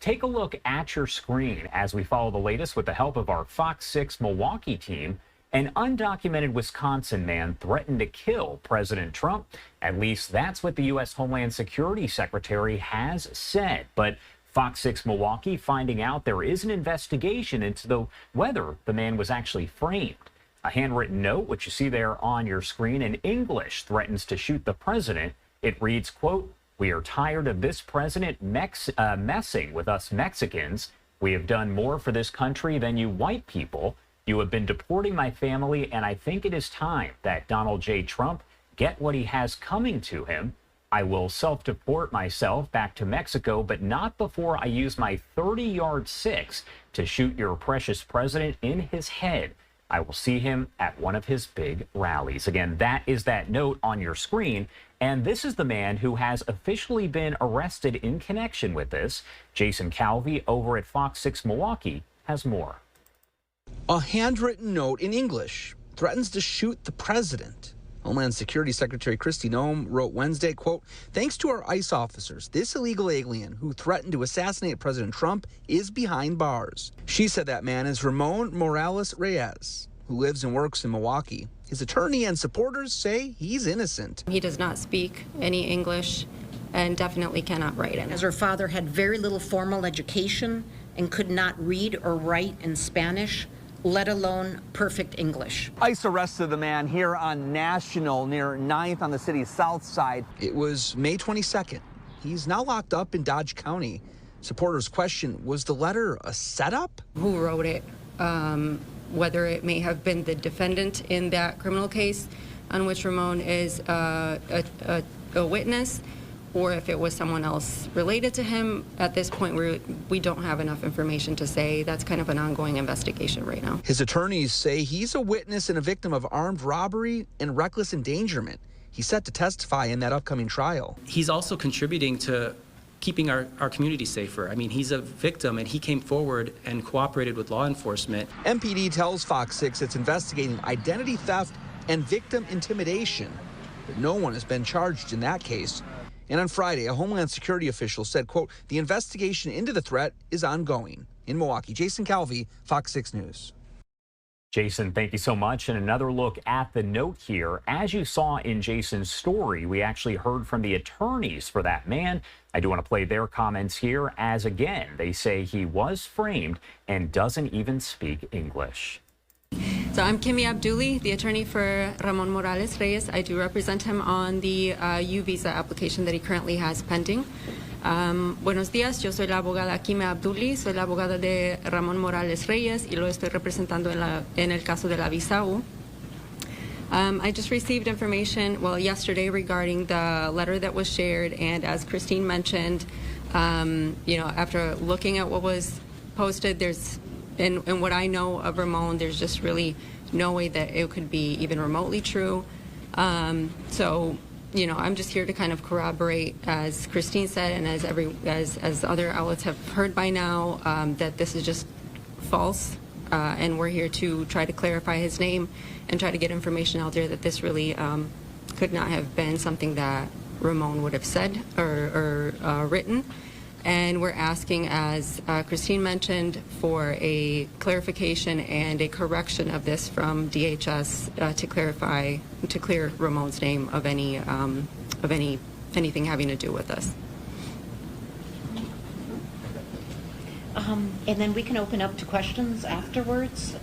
Take a look at your screen as we follow the latest with the help of our Fox 6 Milwaukee team. An undocumented Wisconsin man threatened to kill President Trump. At least that's what the U.S. Homeland Security Secretary has said. But Fox 6 Milwaukee finding out there is an investigation into whether the man was actually framed. A handwritten note, which you see there on your screen in English, threatens to shoot the president. It reads, quote, "We are tired of this president messing with us Mexicans. We have done more for this country than you white people. You have been deporting my family, and I think it is time that Donald J. Trump get what he has coming to him. I will self-deport myself back to Mexico, but not before I use my 30-yard six to shoot your precious president in his head. I will see him at one of his big rallies." Again, that is that note on your screen. And this is the man who has officially been arrested in connection with this. Jason Calvi over at Fox 6 Milwaukee has more. A handwritten note in English threatens to shoot the president. Homeland Security Secretary Kristi Noem wrote Wednesday, quote, "Thanks to our ICE officers, this illegal alien who threatened to assassinate President Trump is behind bars." She said that man is Ramon Morales-Reyes, who lives and works in Milwaukee. His attorney and supporters say he's innocent. He does not speak any English and definitely cannot write it. As her father had very little formal education and could not read or write in Spanish, let alone perfect English. ICE arrested the man here on National near 9th on the city's south side. It was May 22nd. He's now locked up in Dodge County. Supporters question, was the letter a setup? Who wrote it? Whether it may have been the defendant in that criminal case on which Ramon is a witness, or if it was someone else related to him. At this point, we don't have enough information to say. That's kind of an ongoing investigation right now. His attorneys say he's a witness and a victim of armed robbery and reckless endangerment. He's set to testify in that upcoming trial. He's also contributing to keeping our community safer. I mean, he's a victim, and he came forward and cooperated with law enforcement. MPD tells Fox 6 it's investigating identity theft and victim intimidation, but no one has been charged in that case. And on Friday, a Homeland Security official said, quote, "The investigation into the threat is ongoing." In Milwaukee, Jason Calvi, Fox 6 News. Jason, thank you so much. And another look at the note here. As you saw in Jason's story, we actually heard from the attorneys for that man. I do want to play their comments here, as again, they say he was framed and doesn't even speak English. So I'm Kimmy Abduli, the attorney for Ramon Morales-Reyes. I do represent him on the U visa application that he currently has pending. Buenos días, yo soy la abogada Kimmy Abduli, soy la abogada de Ramon Morales-Reyes y lo estoy representando en el caso de la visa U. I just received information, yesterday regarding the letter that was shared, and as Christine mentioned, after looking at what was posted, and what I know of Ramon, there's just really no way that it could be even remotely true. I'm just here to kind of corroborate, as Christine said, and as other outlets have heard by now, that this is just false, and we're here to try to clarify his name and try to get information out there that this really could not have been something that Ramon would have said or written. And we're asking, as Christine mentioned, for a clarification and a correction of this from DHS to clear Ramon's name of anything having to do with this. And then we can open up to questions afterwards.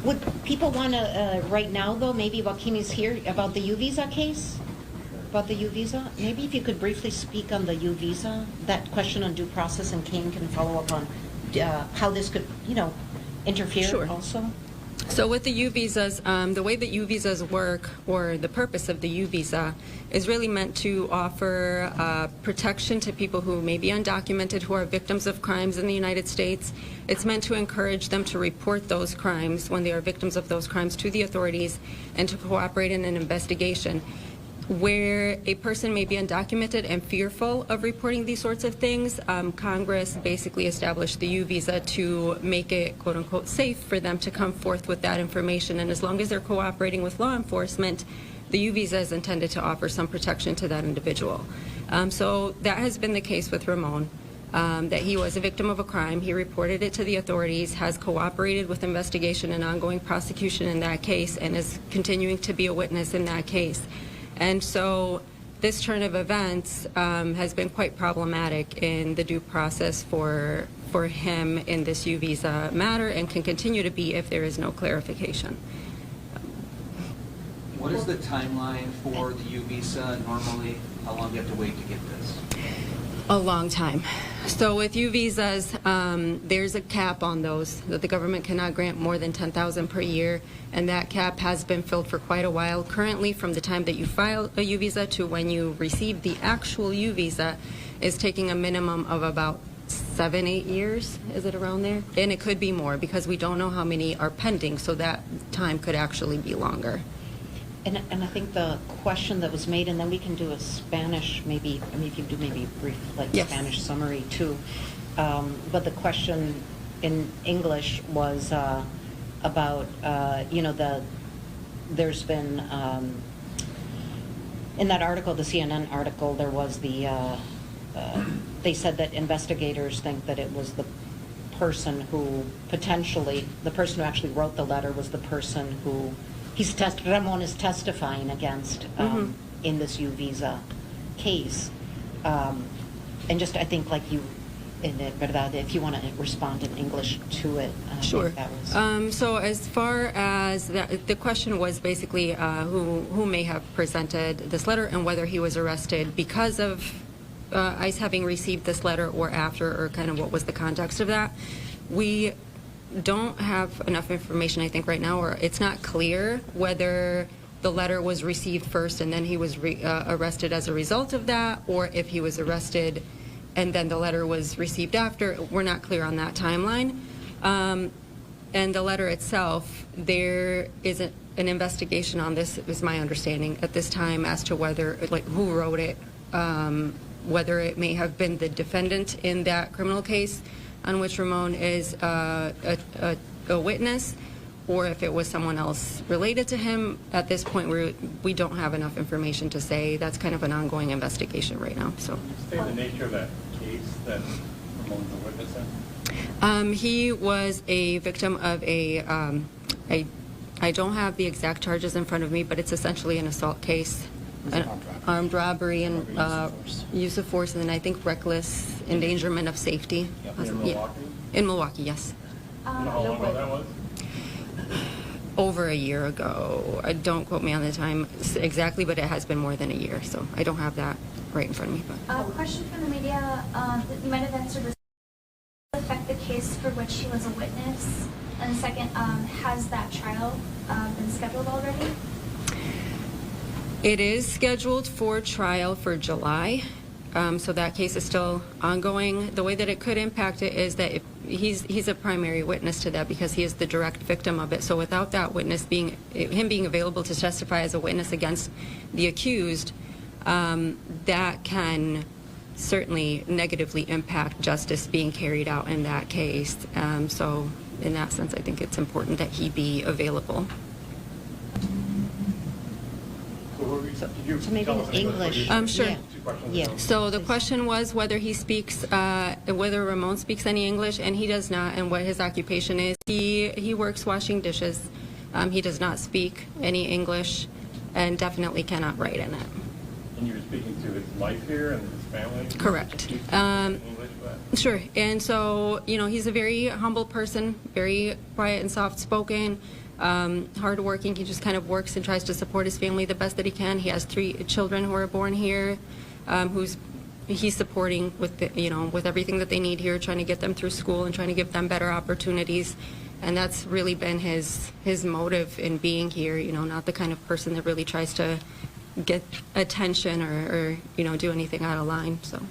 Would people want to, right now, though, maybe while Kimmy's here, about the U visa case? About the U visa? Maybe if you could briefly speak on the U visa, that question on due process, and Kane can follow up on how this could, interfere. Sure. Also. So with the U visas, the way that U visas work, or the purpose of the U visa, is really meant to offer protection to people who may be undocumented, who are victims of crimes in the United States. It's meant to encourage them to report those crimes when they are victims of those crimes to the authorities and to cooperate in an investigation. Where a person may be undocumented and fearful of reporting these sorts of things, Congress basically established the U visa to make it, quote unquote, safe for them to come forth with that information. And as long as they're cooperating with law enforcement, the U visa is intended to offer some protection to that individual. So that has been the case with Ramon, that he was a victim of a crime. He reported it to the authorities, has cooperated with investigation and ongoing prosecution in that case, and is continuing to be a witness in that case. And so this turn of events has been quite problematic in the due process for him in this U visa matter, and can continue to be if there is no clarification. What is the timeline for the U visa normally? How long do you have to wait to get this? A long time. So with U visas, there's a cap on those, that the government cannot grant more than 10,000 per year, and that cap has been filled for quite a while. Currently, from the time that you file a U visa to when you receive the actual U visa is taking a minimum of about 7-8 years. Is it around there? And it could be more because we don't know how many are pending, so that time could actually be longer. And I think the question that was made, and then we can do a Spanish, maybe, I mean, if you do maybe a brief, like, Yes. Spanish summary too. But the question in English was about, you know, there's been, in that article, the CNN article, there was they said that investigators think that it was the person who potentially, the person who actually wrote the letter was the person who Ramon is testifying against in this U visa case. And just, I think, like you, ¿verdad? If you want to respond in English to it. Sure. That was... So as far as that, the question was basically who may have presented this letter and whether he was arrested because of ICE having received this letter or after, or kind of what was the context of that. We don't have enough information, I think, right now, or it's not clear whether the letter was received first and then he was arrested as a result of that, or if he was arrested and then the letter was received after. We're not clear on that timeline. And the letter itself, there is an investigation on this, is my understanding at this time, as to whether, like, who wrote it, whether it may have been the defendant in that criminal case on which Ramon is a witness, or if it was someone else related to him. At this point, we don't have enough information to say. That's kind of an ongoing investigation right now. So. Can you state the nature of that case that Ramon's a witness in? He was a victim of I don't have the exact charges in front of me, but it's essentially an assault case. Armed robbery and use of force, and then I think reckless endangerment of safety. In Milwaukee? In Milwaukee, yes. You know how long ago that was? Over a year ago. Don't quote me on the time exactly, but it has been more than a year, so I don't have that right in front of me. But. Question from the media that you might have answered this. Affect the case for which he was a witness? And the second, has that trial been scheduled already? It is scheduled for trial for July, so that case is still ongoing. The way that it could impact it is that if he's a primary witness to that because he is the direct victim of it. So without that witness being available to testify as a witness against the accused, that can certainly negatively impact justice being carried out in that case. So in that sense, I think it's important that he be available. So maybe in English. Sure. Yeah. So the question was whether he speaks, whether Ramon speaks any English, and he does not, and what his occupation is. He works washing dishes. He does not speak any English, and definitely cannot write in it. And you were speaking to his wife here and his family? Correct. English, but... Sure. And so, you know, he's a very humble person, very quiet and soft-spoken. Hardworking. He just kind of works and tries to support his family the best that he can. He has 3 children who are born here, he's supporting with with everything that they need here, trying to get them through school and trying to give them better opportunities. And that's really been his motive in being here. You know, not the kind of person that really tries to get attention or do anything out of line. So.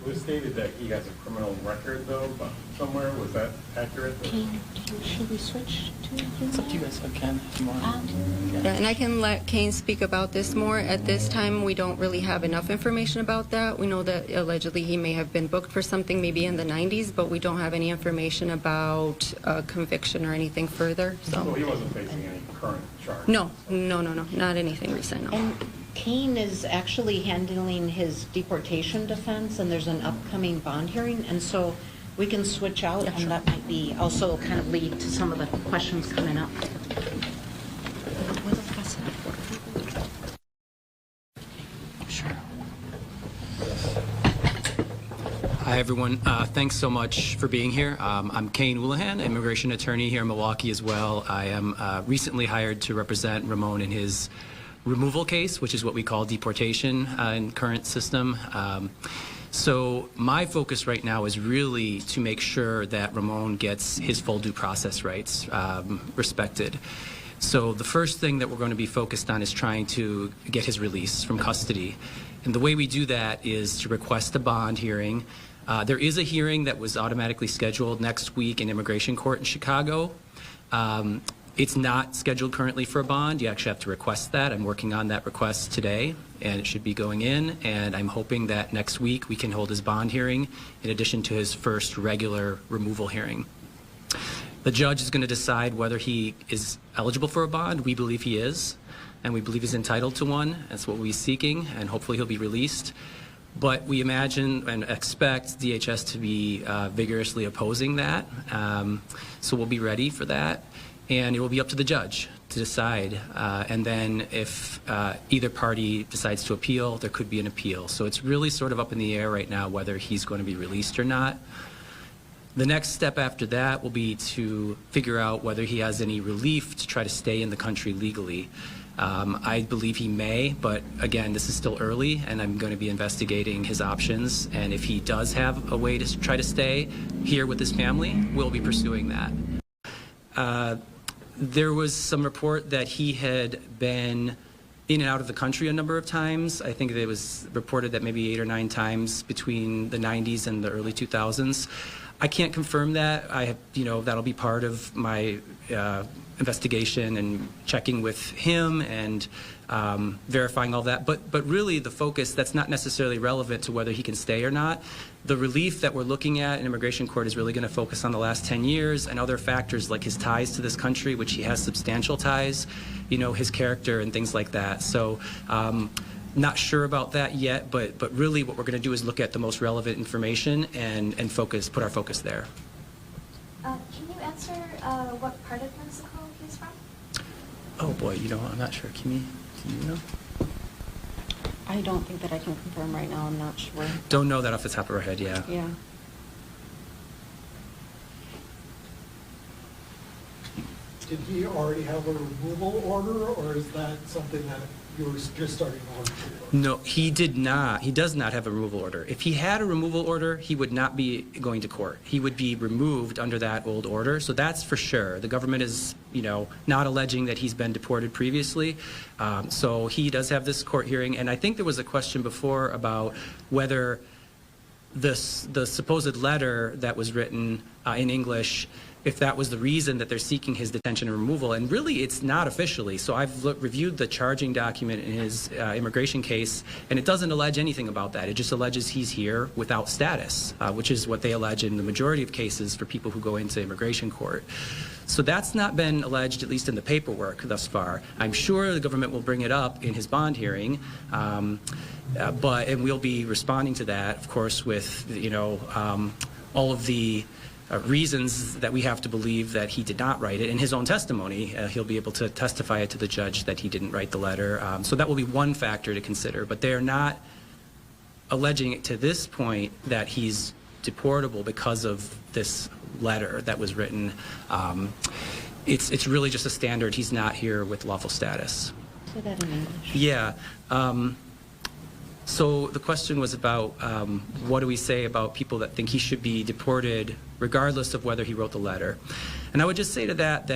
It was stated that he has a criminal record, though, but somewhere. Was that accurate? Should we switch to? It's up to you guys, if I can, if you want. Yeah, and I can let Kane speak about this more. At this time, we don't really have enough information about that. We know that allegedly he may have been booked for something maybe in the 90s, but we don't have any information about a conviction or anything further. So he wasn't facing any current charge? No, not anything recent, no. And Kane is actually handling his deportation defense, and there's an upcoming bond hearing, and so we can switch out, and that might be also kind of lead to some of the questions coming up. Sure. Hi, everyone. Thanks so much for being here. I'm Kane Houlihan, immigration attorney here in Milwaukee as well. I am recently hired to represent Ramon in his removal case, which is what we call deportation in current system. So my focus right now is really to make sure that Ramon gets his full due process rights respected. So the first thing that we're going to be focused on is trying to get his release from custody. And the way we do that is to request a bond hearing. There is a hearing that was automatically scheduled next week in immigration court in Chicago. It's not scheduled currently for a bond. You actually have to request that. I'm working on that request today, and it should be going in. And I'm hoping that next week we can hold his bond hearing in addition to his first regular removal hearing. The judge is going to decide whether he is eligible for a bond. We believe he is, and we believe he's entitled to one. That's what we're seeking, and hopefully he'll be released. But we imagine and expect DHS to be vigorously opposing that. So we'll be ready for that. And it will be up to the judge to decide. And then if either party decides to appeal, there could be an appeal. So it's really sort of up in the air right now whether he's going to be released or not. The next step after that will be to figure out whether he has any relief to try to stay in the country legally. I believe he may, but again, this is still early, and I'm going to be investigating his options. And if he does have a way to try to stay here with his family, we'll be pursuing that. There was some report that he had been in and out of the country a number of times. I think it was reported that maybe 8 or 9 times between the 90s and the early 2000s. I can't confirm that. That'll be part of my investigation and checking with him and verifying all that. But really the focus, that's not necessarily relevant to whether he can stay or not. The relief that we're looking at in immigration court is really going to focus on the last 10 years and other factors like his ties to this country, which he has substantial ties, his character and things like that. So not sure about that yet, but really what we're going to do is look at the most relevant information and put our focus there. Can you answer what part of Mexico he's from? Oh boy, I'm not sure. Can you know? I don't think that I can confirm right now. I'm not sure. Don't know that off the top of our head, yeah. Yeah. Did he already have a removal order, or is that something that you were just starting to work for? No, he did not. He does not have a removal order. If he had a removal order, he would not be going to court. He would be removed under that old order. So that's for sure. The government is, not alleging that he's been deported previously. So he does have this court hearing. And I think there was a question before about whether the supposed letter that was written in English, if that was the reason that they're seeking his detention and removal. And really, it's not officially. So I've reviewed the charging document in his immigration case, and it doesn't allege anything about that. It just alleges he's here without status, which is what they allege in the majority of cases for people who go into immigration court. So that's not been alleged, at least in the paperwork thus far. I'm sure the government will bring it up in his bond hearing, and we'll be responding to that, of course, with all of the reasons that we have to believe that he did not write it. In his own testimony, he'll be able to testify it to the judge that he didn't write the letter. So that will be one factor to consider. But they are not alleging to this point that he's deportable because of this letter that was written. It's really just a standard. He's not here with lawful status. Say that in English. Yeah. So the question was about what do we say about people that think he should be deported regardless of whether he wrote the letter. And I would just say to that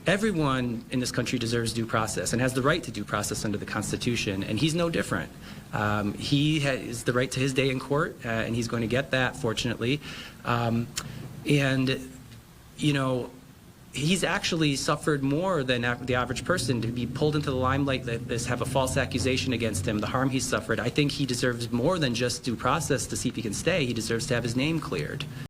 everyone in this country deserves due process and has the right to due process under the Constitution, and he's no different. He has the right to his day in court, and he's going to get that, fortunately. He's actually suffered more than the average person to be pulled into the limelight, have a false accusation against him, the harm he's suffered. I think he deserves more than just due process to see if he can stay. He deserves to have his name cleared.